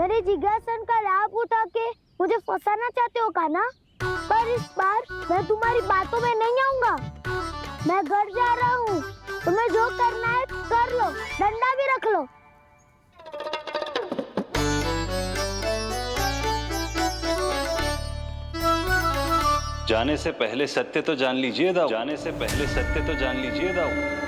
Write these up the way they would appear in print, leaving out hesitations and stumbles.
मेरे जिज्ञासन का लाभ उठा के मुझे फंसाना चाहते हो कान्हा? पर इस बार मैं तुम्हारी बातों में नहीं आऊंगा। मैं घर जा रहा हूँ। तुम्हें जो करना है कर लो, डंडा भी रख लो। जाने से पहले सत्य तो जान लीजिए दाऊ। जाने से पहले सत्य तो जान लीजिए दाऊ।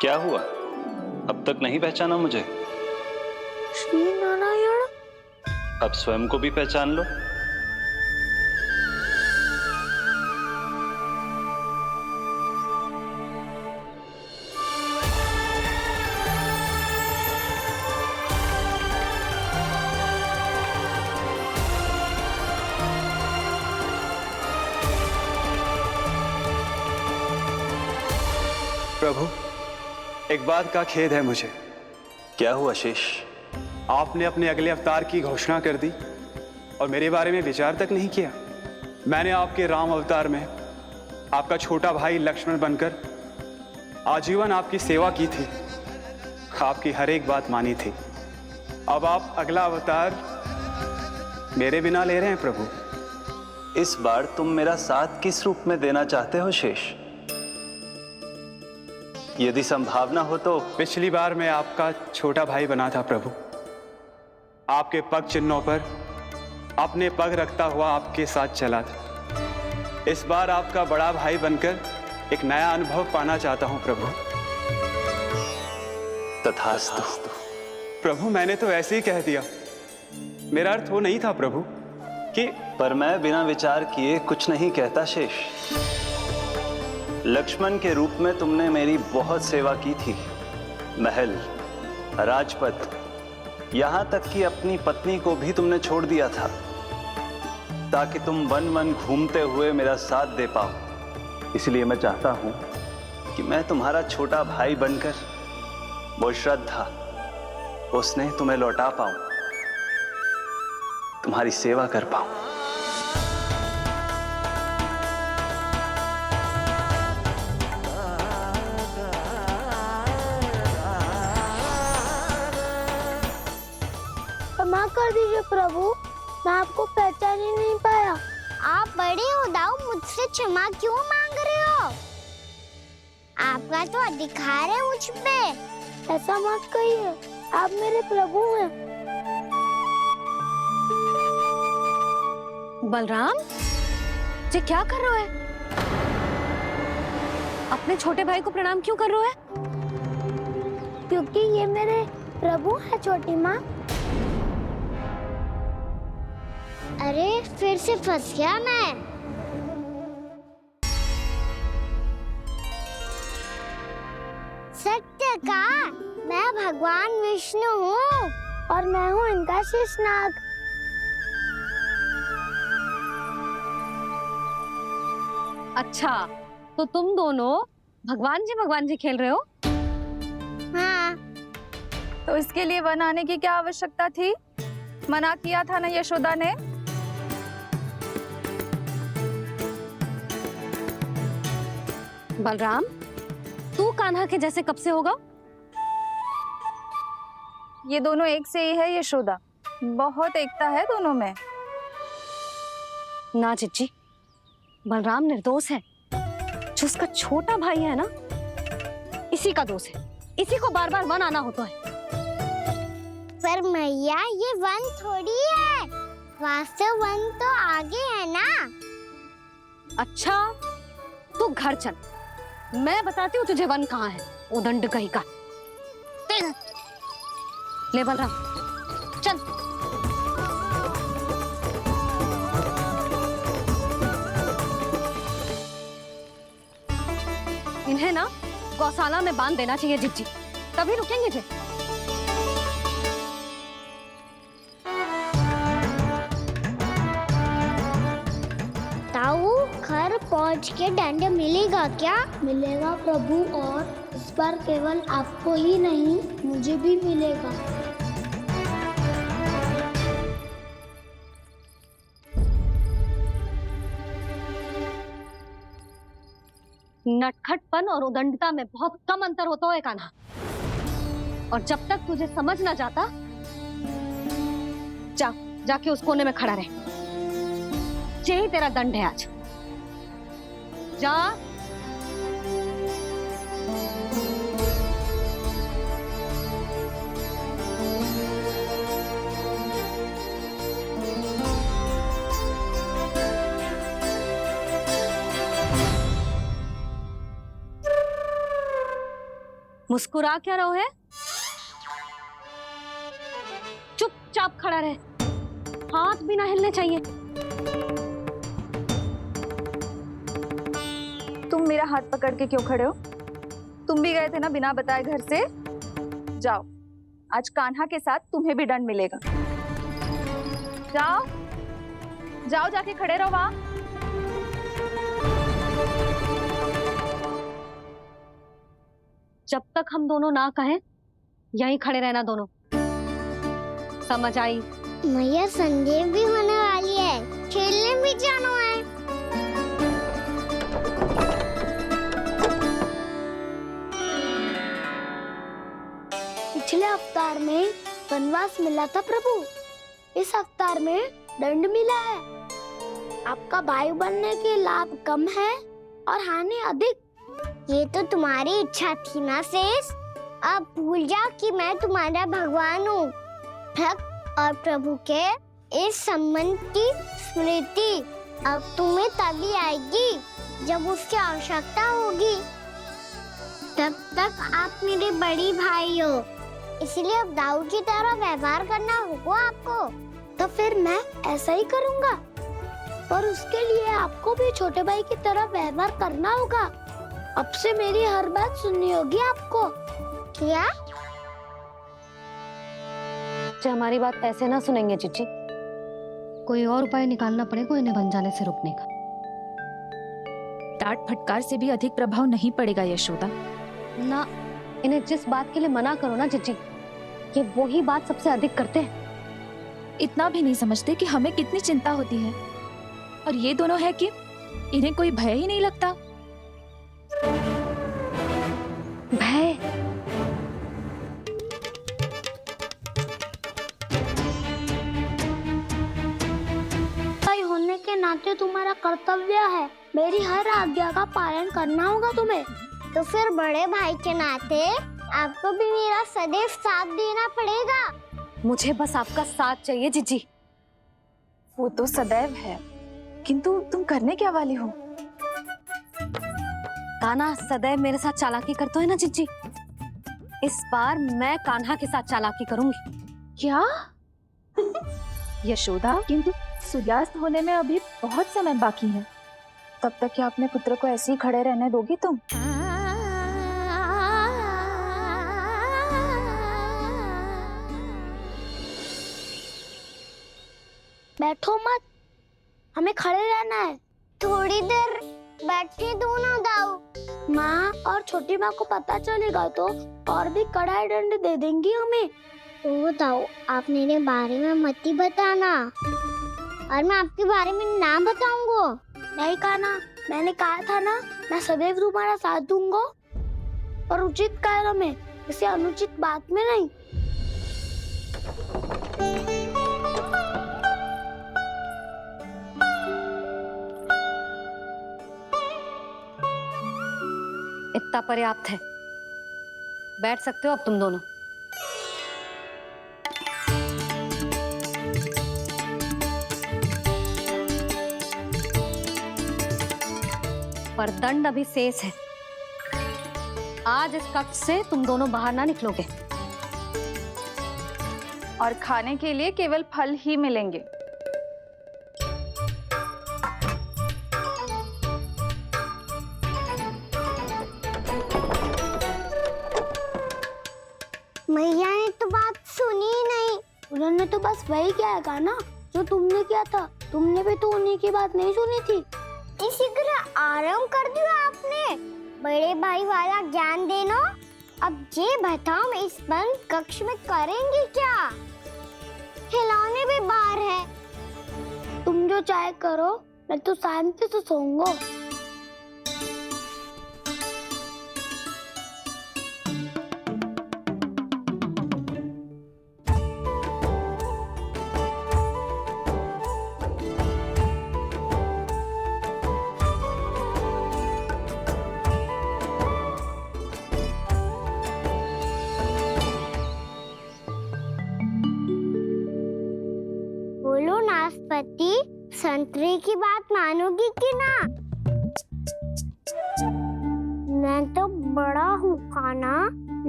क्या हुआ? अब तक नहीं पहचाना मुझे? श्री नारायण। अब स्वयं को भी पहचान लो। प्रभु, एक बात का खेद है मुझे। क्या हुआ शेष? आपने अपने अगले अवतार की घोषणा कर दी और मेरे बारे में विचार तक नहीं किया। मैंने आपके राम अवतार में आपका छोटा भाई लक्ष्मण बनकर आजीवन आपकी सेवा की थी, आपकी हर एक बात मानी थी। अब आप अगला अवतार मेरे बिना ले रहे हैं प्रभु। इस बार तुम मेरा साथ किस रूप में देना चाहते हो शेष? यदि संभावना हो तो। पिछली बार मैं आपका छोटा भाई बना था प्रभु। आपके पग चिन्हों पर अपने पग रखता हुआ आपके साथ चला था। इस बार आपका बड़ा भाई बनकर एक नया अनुभव पाना चाहता हूं प्रभु। तथास्तु। प्रभु, मैंने तो ऐसे ही कह दिया, मेरा अर्थ वो नहीं था प्रभु कि। पर मैं बिना विचार किए कुछ नहीं कहता शेष। लक्ष्मण के रूप में तुमने मेरी बहुत सेवा की थी। महल, राजपथ, यहां तक कि अपनी पत्नी को भी तुमने छोड़ दिया था ताकि तुम वन वन घूमते हुए मेरा साथ दे पाओ। इसलिए मैं चाहता हूं कि मैं तुम्हारा छोटा भाई बनकर वो श्रद्धा, वो स्नेह तुम्हें लौटा पाऊं, तुम्हारी सेवा कर पाऊं। क्षमा कर दीजिए प्रभु, मैं आपको पहचान ही नहीं पाया। आप बड़े हो दाऊ, मुझसे क्षमा क्यों मांग रहे हो? आपका तो अधिकार है मुझ पे। ऐसा मत कहिए, आप मेरे प्रभु हैं। बलराम जी, क्या कर रहे हो? अपने छोटे भाई को प्रणाम क्यों कर रहे हो? क्योंकि ये मेरे प्रभु है छोटी माँ। अरे फिर से फंस गया मैं। सत्य का, मैं भगवान विष्णु हूँ और मैं हूँ इनका शेषनाग। अच्छा, तो तुम दोनों भगवान जी खेल रहे हो? हाँ। तो इसके लिए वन आने की क्या आवश्यकता थी? मना किया था ना यशोदा ने? बलराम, तू कान्हा के जैसे कब से होगा? ये दोनों एक से ही है यशोदा, बहुत एकता है दोनों में। ना चिच्ची, बलराम निर्दोष है। जो उसका छोटा भाई है ना, इसी का दोष है। इसी को बार बार वन आना होता है। पर मैया, ये वन थोड़ी है, वास्तव वन तो आगे है ना। अच्छा, तू घर चल, मैं बताती हूँ तुझे वन कहाँ है। उदंड कहीं का। ले बलराम, चल। इन्हें ना गौशाला में बांध देना चाहिए जिज्जी, तभी रुकेंगे जे। ताऊ, घर पहुंच के दंड मिलेगा क्या? मिलेगा प्रभु, और बार केवल आपको ही नहीं मुझे भी मिलेगा। नटखटपन और उदंडता में बहुत कम अंतर होता है कान्हा, और जब तक तुझे समझ ना जाता, जाके उस कोने में खड़ा रहे। यही तेरा दंड है आज। जा। मुस्कुरा क्या रहो है? चुपचाप खड़ा रहे, हाथ भी ना हिलने चाहिए। तुम मेरा हाथ पकड़ के क्यों खड़े हो? तुम भी गए थे ना बिना बताए घर से। जाओ, आज कान्हा के साथ तुम्हें भी दंड मिलेगा। जाओ जाओ, जाके खड़े रहो वहां। जब तक हम दोनों ना कहें, यहीं खड़े रहना दोनों। समझ आई? मैया संध्या भी होने वाली है, खेलने भी जाना है। पिछले अवतार में वनवास मिला था प्रभु, इस अवतार में दंड मिला है। आपका भाई बनने के लाभ कम है और हानि अधिक। ये तो तुम्हारी इच्छा थी ना शेष। अब भूल जाओ कि मैं तुम्हारा भगवान हूँ। भक्त और प्रभु के इस संबंध की स्मृति अब तुम्हें तभी आएगी जब उसकी आवश्यकता होगी। तब तक आप मेरे बड़ी भाई हो, इसलिए अब दाऊ की तरह व्यवहार करना होगा आपको। तो फिर मैं ऐसा ही करूँगा, पर उसके लिए आपको भी छोटे भाई की तरह व्यवहार करना होगा। अब से मेरी हर बात सुननी होगी आपको। क्या? जो हमारी बात ऐसे ना सुनेंगे चिच्ची, कोई और उपाय निकालना पड़ेगा इन्हें बन जाने से रुकने का। डांट फटकार से भी अधिक प्रभाव नहीं पड़ेगा यशोदा। ना, इन्हें जिस बात के लिए मना करो ना चिच्ची, ये वही बात सबसे अधिक करते हैं। इतना भी नहीं समझते कि हमें कितनी चिंता होती है, और ये दोनों है कि इन्हें कोई भय ही नहीं लगता। भय? भाई होने के नाते तुम्हारा कर्तव्य है, मेरी हर आज्ञा का पालन करना होगा तुम्हें। तो फिर बड़े भाई के नाते आपको भी मेरा सदैव साथ देना पड़ेगा। मुझे बस आपका साथ चाहिए चिच्ची। वो तो सदैव है, किंतु तुम करने क्या वाली हो? कान्हा सदैव मेरे साथ चालाकी करता है ना चिच्ची, इस बार मैं कान्हा के साथ चालाकी करूंगी। क्या? यशोदा, किंतु सूर्यास्त होने में अभी बहुत समय बाकी है। तब तक क्या अपने पुत्र को ऐसे ही खड़े रहने दोगी तुम? बैठो मत, हमें खड़े रहना है। थोड़ी देर बैठे दो ना दाऊ। माँ और छोटी माँ को पता चलेगा तो और भी कड़ा दंड दे देंगी हमें। ओ दाऊ, आप मेरे बारे में मत ही बताना, और मैं आपके बारे में ना बताऊंगा। नहीं कहा ना, मैंने कहा था ना, मैं सदैव तुम्हारा साथ दूंगा, और उचित कार्य में, इसे अनुचित बात में नहीं। इतना पर्याप्त है, बैठ सकते हो अब तुम दोनों। पर दंड अभी शेष है। आज इस कक्ष से तुम दोनों बाहर ना निकलोगे, और खाने के लिए केवल फल ही मिलेंगे। मैया ने तो बात सुनी ही नहीं। उन्होंने तो बस वही किया ना जो तुमने किया था। तुमने भी तो उन्हीं की बात नहीं सुनी थी। इसी तरह आराम कर दिया आपने। बड़े भाई वाला ज्ञान देना अब ये बताओ हम इस बंद कक्ष में करेंगे क्या? खिलौने भी बाहर है। तुम जो चाहे करो, मैं तो शांति से सोऊंगा। बोलो नाशपाती, संतरे की बात मानोगी कि ना? मैं तो बड़ा हूँ काना,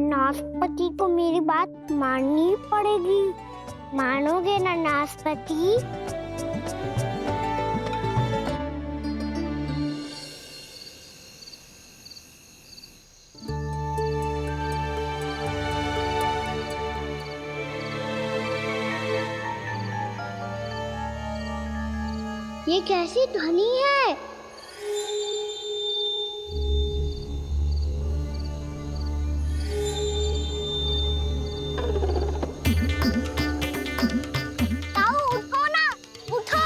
नाशपाती को मेरी बात माननी पड़ेगी। मानोगे ना नाशपाती? ये कैसी ध्वनि है? ताऊ उठो ना, उठो,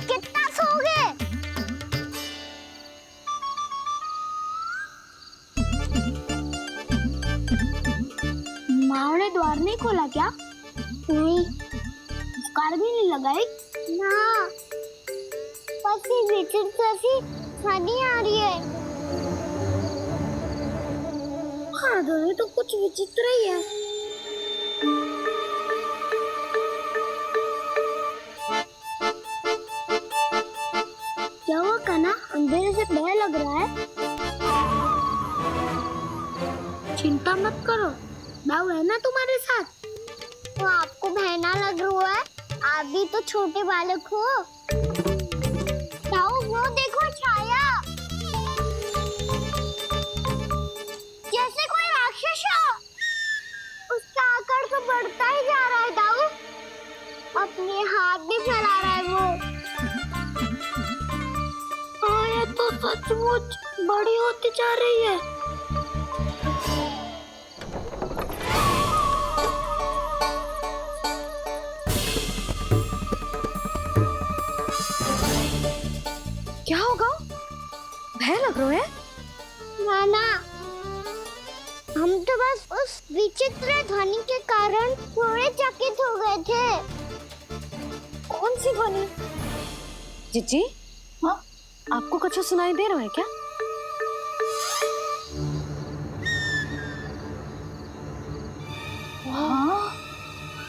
कितना सोओगे? माँ ने द्वार नहीं खोला क्या? नहीं। कार भी नहीं लगाई? ना। विचित्र सी ध्वनि आ रही है। हाँ, ध्वनि तो कुछ विचित्र ही है। क्या हुआ कान्हा? अंधेरे से भय लग रहा है। चिंता मत करो, दाऊ है ना तुम्हारे साथ। तो आपको भय ना लग रहा है? आप भी तो छोटे बालक हो। वो देखो छाया, जैसे कोई राक्षस हो। उसका आकार तो बढ़ता ही जा रहा है दाऊ। अपने हाथ भी फैला रहा है वो। हाँ, ये तो सचमुच बड़ी होती जा रही है। क्या होगा? भय लग रहा है? नाना, हम तो बस उस विचित्र ध्वनि के कारण थोड़े चकित हो गए थे। कौन सी ध्वनि? जीजी, हाँ, आपको कुछ सुनाई दे रहा है क्या? हाँ,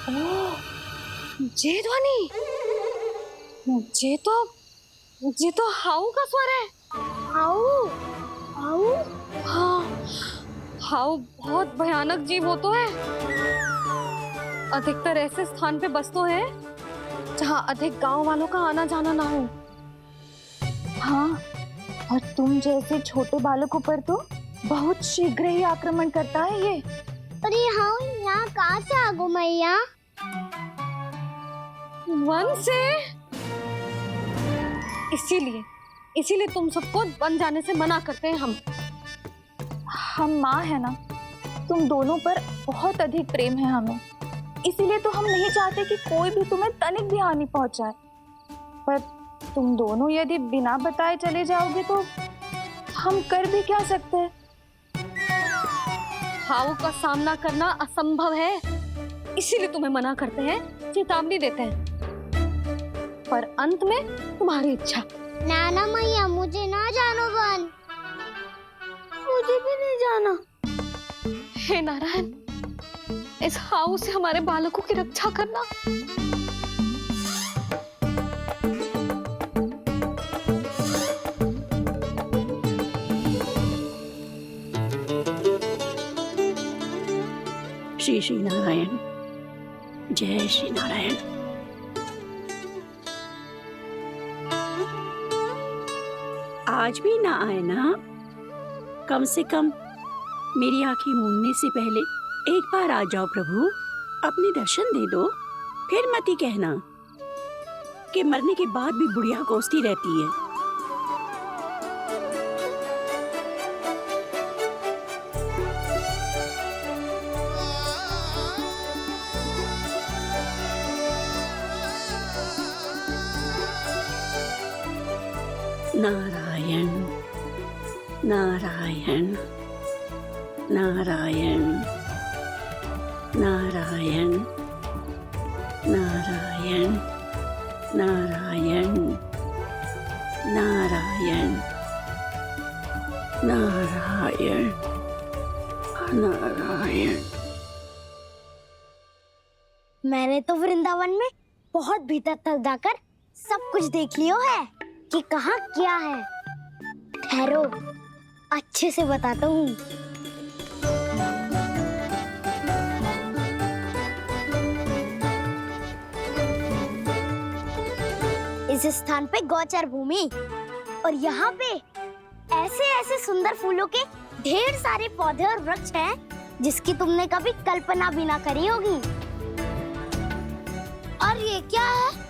ओह, ये ध्वनि, ये तो हाउ का स्वर है। हाउ? हाउ? हाँ, हाउ बहुत भयानक जीव हो तो है। अधिकतर ऐसे स्थान पे बस तो है जहाँ अधिक गांव वालों का आना जाना ना हो। हाँ, और तुम जैसे छोटे बालकों पर तो बहुत शीघ्र ही आक्रमण करता है ये। पर ये हाउ यहाँ कहाँ से आ गो मैया? वन से। इसीलिए तुम सबको वन जाने से मना करते हैं हम माँ है ना, तुम दोनों पर बहुत अधिक प्रेम है हमें, इसीलिए तो हम नहीं चाहते कि कोई भी तुम्हें तनिक भी हानि पहुंचाए। पर तुम दोनों यदि बिना बताए चले जाओगे तो हम कर भी क्या सकते हैं? हाउ का सामना करना असंभव है, इसीलिए तुम्हें मना करते हैं, चेतावनी देते हैं। पर अंत में तुम्हारी इच्छा। नाना मैया, मुझे ना जानो वन। मुझे भी नहीं जाना। हे नारायण, इस हाउ से हमारे बालकों की रक्षा करना। श्री श्री नारायण, जय श्री नारायण। आज भी ना आए ना? कम से कम मेरी आंखें मूंदने से पहले एक बार आ जाओ प्रभु, अपने दर्शन दे दो। फिर मत ही कहना कि मरने के बाद भी बुढ़िया कोसती रहती है। नारायण नारायण नारायण नारायण नारायण नारायण नारायण नारायण नारायण। मैंने तो वृंदावन में बहुत भीतर तक जाकर सब कुछ देख लियो है कि कहाँ क्या है। ठहरो, अच्छे से बताता हूँ। इस स्थान पे गौचर भूमि और यहाँ पे ऐसे ऐसे सुंदर फूलों के ढेर सारे पौधे और वृक्ष हैं जिसकी तुमने कभी कल्पना भी ना करी होगी। और ये क्या है?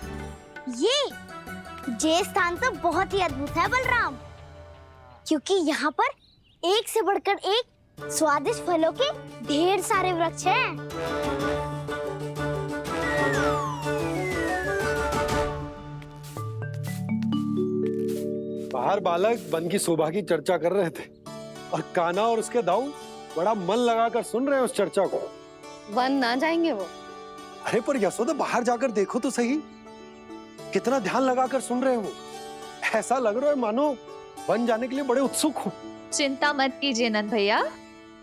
ये स्थान तो बहुत ही अद्भुत है बलराम, क्योंकि यहाँ पर एक से बढ़कर एक स्वादिष्ट फलों के ढेर सारे वृक्ष हैं। बाहर बालक वन की शोभा की चर्चा कर रहे थे और कान्हा और उसके दाऊ बड़ा मन लगाकर सुन रहे हैं उस चर्चा को। वन ना जाएंगे वो? अरे पर यशोदा, बाहर जाकर देखो तो सही, कितना ध्यान लगाकर सुन रहे हो। ऐसा लग रहा है मानो वन जाने के लिए बड़े उत्सुक हो। चिंता मत कीजिए नंद भैया,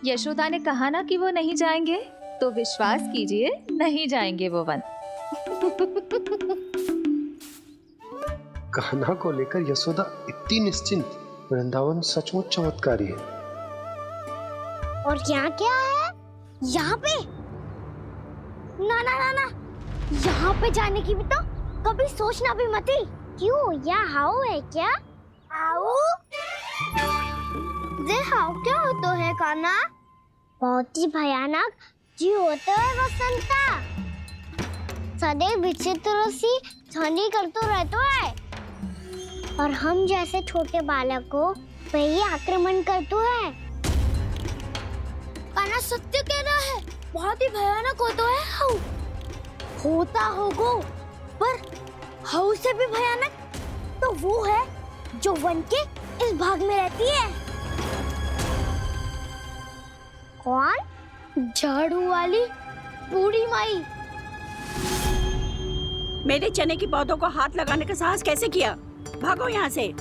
यशोदा ने कहा ना कि वो नहीं जाएंगे, तो विश्वास कीजिए नहीं जाएंगे वो वन। कान्हा को लेकर यशोदा इतनी निश्चिंत, वृंदावन सचमुच चमत्कारी है। और यहाँ क्या है? यहाँ पे ना ना ना ना, यहाँ पे जाने की भी तो कभी सोचना भी मत ही। क्यों, यहाँ हाउ है क्या? हाउ? ये हाउ क्या होता है कान्हा? बहुत ही भयानक जी होता है वसंता। सदैव विचित्र सी ध्वनि करते रहता है और हम जैसे छोटे बालक को वही आक्रमण करते है। कान्हा सत्य कह रहा है, बहुत ही भयानक होता है हाउ। होता होगा, पर हाउ से भी भयानक तो वो है जो वन के इस भाग में रहती है। कौन? झाड़ू वाली बूढ़ी माई। मेरे चने की पौधों को हाथ लगाने का साहस कैसे किया? भागो यहाँ से।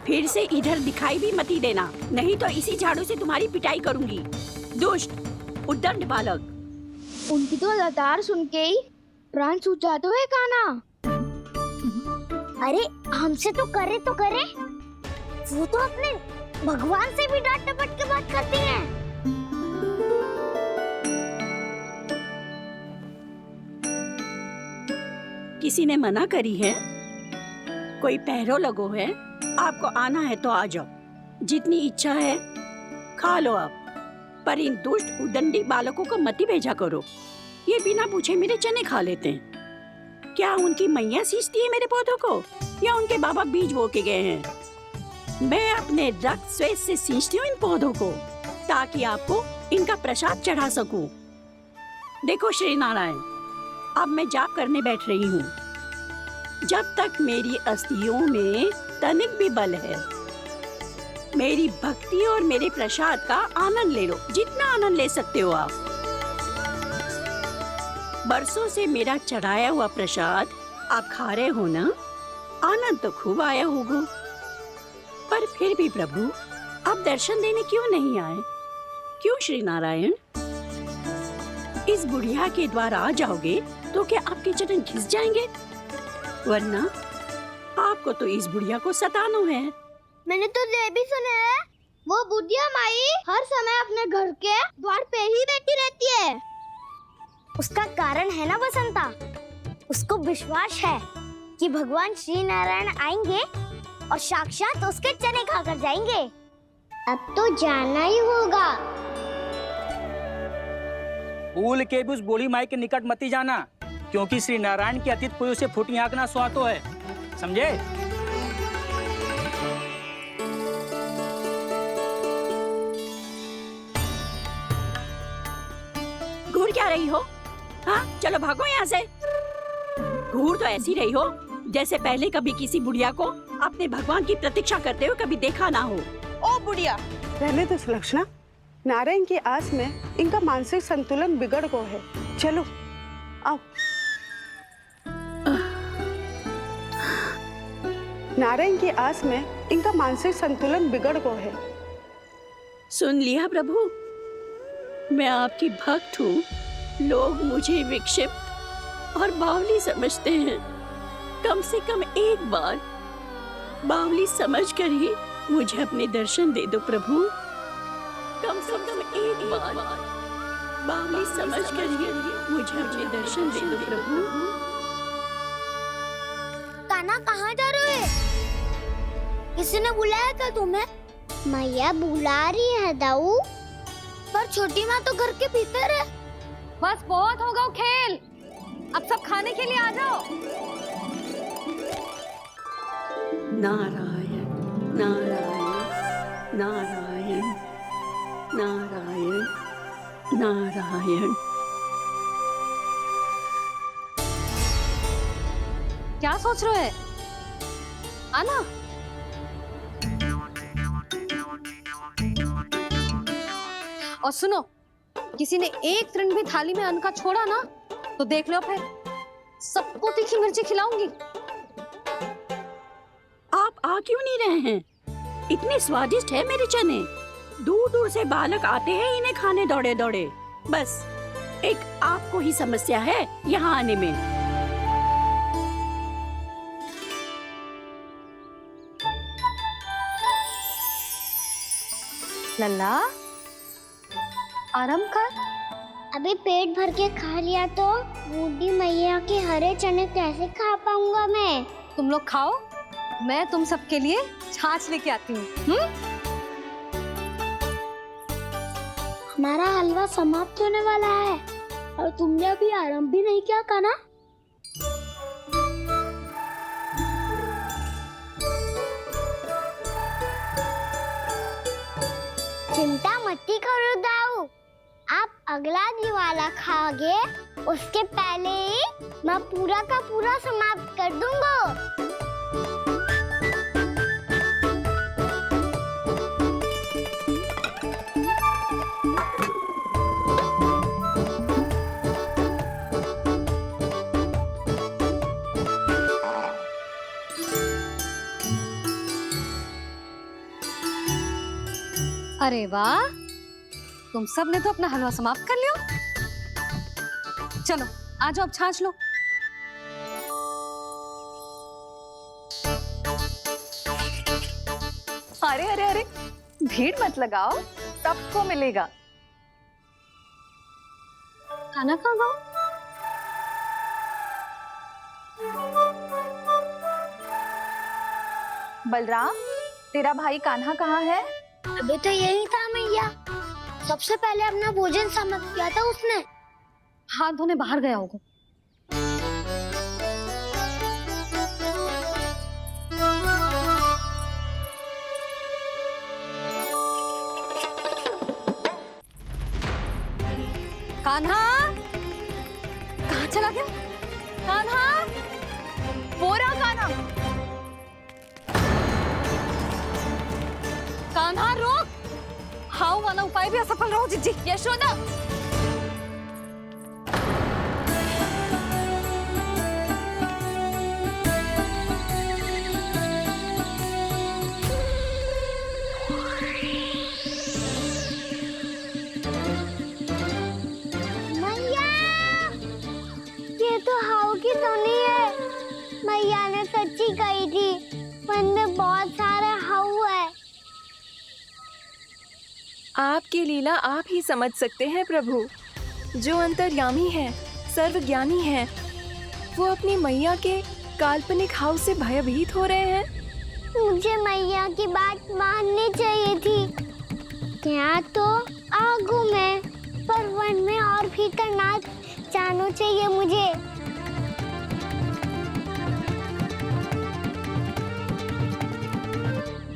फिर से इधर दिखाई भी मत ही देना, नहीं तो इसी झाड़ू से तुम्हारी पिटाई करूंगी। दुष्ट उद्दंड बालक। उनकी तो लतार सुन के ही प्राण सूझ जाते हैं कान्हा। अरे हमसे तो करे, वो तो अपने भगवान से भी डांट डपट के बात करती हैं। किसी ने मना करी है? कोई पहरो लगो है? आपको आना है तो आ जाओ, जितनी इच्छा है खा लो आप, पर इन दुष्ट उदंडी बालकों को मत ही भेजा करो। ये बिना पूछे मेरे चने खा लेते हैं। क्या उनकी मैया सींचती है मेरे पौधों को, या उनके बाबा बीज बो के गए हैं? मैं अपने रक्त स्वेद से सींचती हूँ इन पौधों को, ताकि आपको इनका प्रसाद चढ़ा सकूं। देखो श्री नारायण, अब मैं जाप करने बैठ रही हूँ। जब तक मेरी अस्थियों में तनिक भी बल है, मेरी भक्ति और मेरे प्रसाद का आनंद ले लो, जितना आनंद ले सकते हो आप। बरसों से मेरा चढ़ाया हुआ प्रसाद आप खा रहे हो ना, आनंद तो खूब आया होगा। पर फिर भी प्रभु, आप दर्शन देने क्यों नहीं आए? क्यों श्री नारायण? इस बुढ़िया के द्वार आ जाओगे तो क्या आपके चरण घिस जाएंगे? वरना आपको तो इस बुढ़िया को सताना है। मैंने तो ये भी सुना है, वो बुढ़िया माई हर समय अपने घर के द्वार पे ही बैठी रहती है। उसका कारण है ना बसंता, उसको विश्वास है कि भगवान श्री नारायण आएंगे और साक्षात उसके चने खाकर जाएंगे। अब तो जाना ही होगा। भूल के भी उस बूढ़ी माई के निकट मत ही जाना, क्योंकि श्री नारायण की अतीत कोई उसे फूटी आंख ना सुहातो है, समझे? घूर क्या रही हो? हाँ, चलो भागो यहाँ से। घूर तो ऐसी रही हो जैसे पहले कभी किसी बुढ़िया को अपने भगवान की प्रतीक्षा करते हुए कभी देखा ना हो। ओ बुढ़िया, रहने दो सुलक्षणा। नारायण की आस में इनका मानसिक संतुलन बिगड़ गया है। चलो आओ। नारायण की आस में इनका मानसिक संतुलन बिगड़ गया है। सुन लिया प्रभु, मैं आपकी भक्त हूँ। लोग मुझे विक्षिप्त और बावली समझते हैं। कम से कम एक बार बावली समझकर ही मुझे अपने दर्शन दे दो प्रभु। कम से कम एक बार बावली समझकर ही मुझे अपने दर्शन दे दो प्रभु। कान्हा कहाँ जा रहे हो? किसी ने बुलाया क्या तुम्हें? मैया बुला रही है दाऊ, पर छोटी माँ तो घर के भीतर है। बस बहुत हो गया खेल, अब सब खाने के लिए आ जाओ। नारायण नारायण नारायण नारायण नारायण। क्या सोच रहे हो? आना। और सुनो, किसी ने एक तृण भी थाली में अन्न का छोड़ा ना तो देख लो, फिर सबको तीखी मिर्ची खिलाऊंगी। आप आ क्यों नहीं रहे हैं? इतने स्वादिष्ट है मेरे चने। दूर दूर से बालक आते हैं इन्हें खाने दौड़े दौड़े। बस एक आपको ही समस्या है यहाँ आने में। लल्ला, आराम कर। अभी पेट भर के खा लिया तो बूढ़ी मैया के हरे चने कैसे खा पाऊंगा मैं? तुम लोग खाओ, मैं तुम सबके लिए छाछ लेके आती हूँ। हमारा हलवा समाप्त होने वाला है और तुमने अभी आराम भी नहीं किया कान्हा। चिंता मत करो दाऊ, आप अगला दिवाला खाओगे उसके पहले ही मैं पूरा का पूरा समाप्त कर दूंगा। अरे वाह, तुम सब ने तो अपना हलवा समाप्त कर लिया। चलो आ जाओ, अब छाछ लो। अरे अरे अरे, भीड़ मत लगाओ, सबको मिलेगा। खाना कहाँ गया? बलराम, तेरा भाई कान्हा कहाँ है? अभी तो यही था मैया, सबसे पहले अपना भोजन समाप्त किया था उसने। हाथ धोने बाहर गया होगा। कान्हा कहाँ चला गया? कान्हा, वो रहा कान्हा। कान्हा रोक! हाउ वाला उपाय भी असफल रहो जिज्जी। यशोदा, मैया, ये तो हाउ की धुनी है। मैया ने सच्ची कही थी, मन में बहुत सारे हाउ है। आपकी लीला आप ही समझ सकते हैं प्रभु। जो अंतर्यामी है, सर्वज्ञानी है, वो अपनी मैया के काल्पनिक हाव से भयभीत हो रहे हैं। मुझे मैया की बात माननी चाहिए थी। यहाँ तो आगू में, पर वन में और भीतर ना जाना चाहिए मुझे।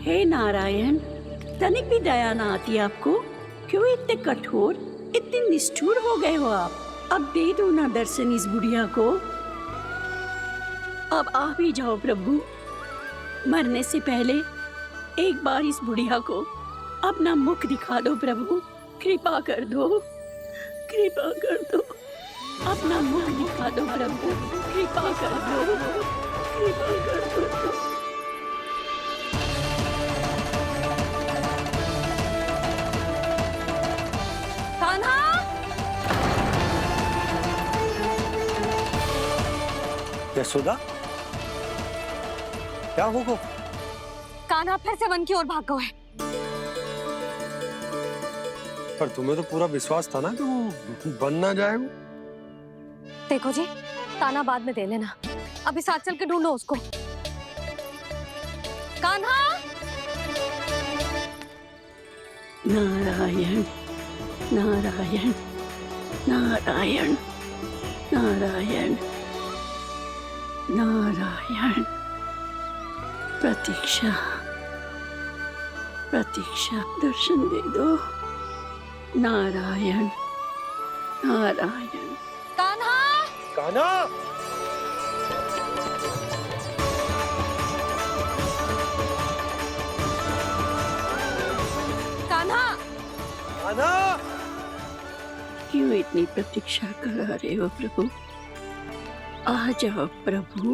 हे नारायण, तनिक भी दया ना आती आपको? क्यों इतने कठोर, इतने निष्ठुर हो गए हो आप? अब दे दो ना दर्शन इस बुढ़िया को। अब आप ही जाओ प्रभु। मरने से पहले एक बार इस बुढ़िया को अपना मुख दिखा दो प्रभु। कृपा कर दो, कृपा कर दो। अपना मुख दिखा दो प्रभु, कृपा कर दो, कृपा कर दो। कान्हा! यशोदा, क्या होगा? कान्हा फिर से वन की ओर भाग गए। पर तुम्हें तो पूरा विश्वास था ना कि वो बन ना जाए। वो देखो जी, ताना बाद में दे लेना, अभी साथ चल के ढूंढो उसको। कान्हा! नारायण नारायण नारायण नारायण नारायण। प्रतीक्षा प्रतीक्षा, दर्शन दे दो। नारायण नारायण। कान्हा! कान्हा! कान्हा! कान्हा! क्यों इतनी प्रतीक्षा करा रहे हो प्रभु? आ जाओ प्रभु,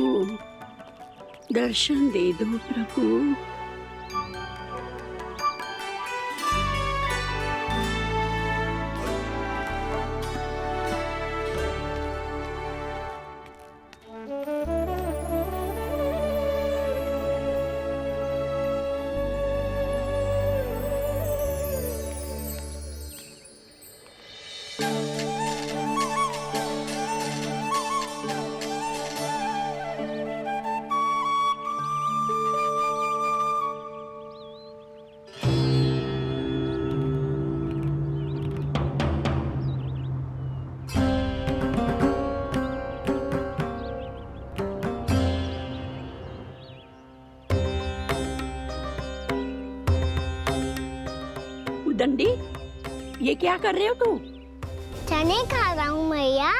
दर्शन दे दो प्रभु। दंडी, ये क्या कर रहे हो तू? चने खा रहा हूँ मैया।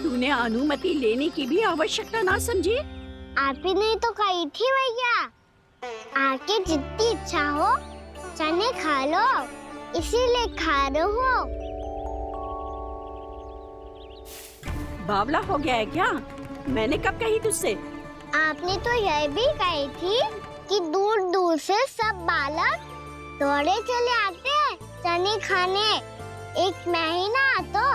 तूने अनुमति लेने की भी आवश्यकता ना समझी? आप ही नहीं तो कही थी भैया, आके जितनी इच्छा हो चने खा लो, इसीलिए खा रहे हो। बावला हो गया है क्या? मैंने कब कही तुझसे? आपने तो यह भी कही थी कि दूर दूर से सब बालक दौड़े चले आते हैं चने खाने, एक महीना तो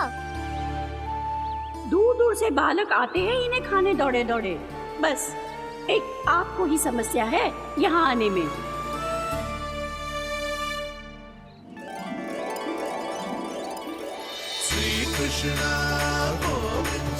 दूर दूर से बालक आते हैं इन्हें खाने दौड़े दौड़े। बस एक आपको ही समस्या है यहाँ आने में। श्री कृष्ण गोविंद